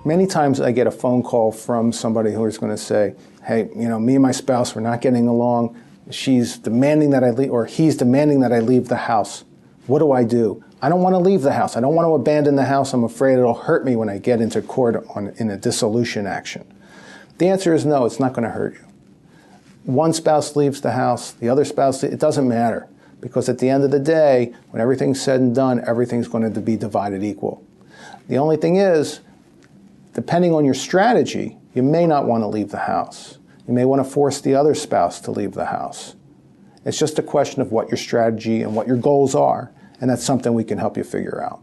Many times I get a phone call from somebody who is going to say, hey, me and my spouse, we're not getting along. She's demanding that I leave, or he's demanding that I leave the house. What do I do? I don't want to leave the house. I don't want to abandon the house. I'm afraid it'll hurt me when I get into court in a dissolution action. The answer is no, it's not going to hurt you. One spouse leaves the house, the other spouse, it doesn't matter. Because at the end of the day, when everything's said and done, everything's going to be divided equal. The only thing is, depending on your strategy, you may not want to leave the house. You may want to force the other spouse to leave the house. It's just a question of what your strategy and what your goals are, and that's something we can help you figure out.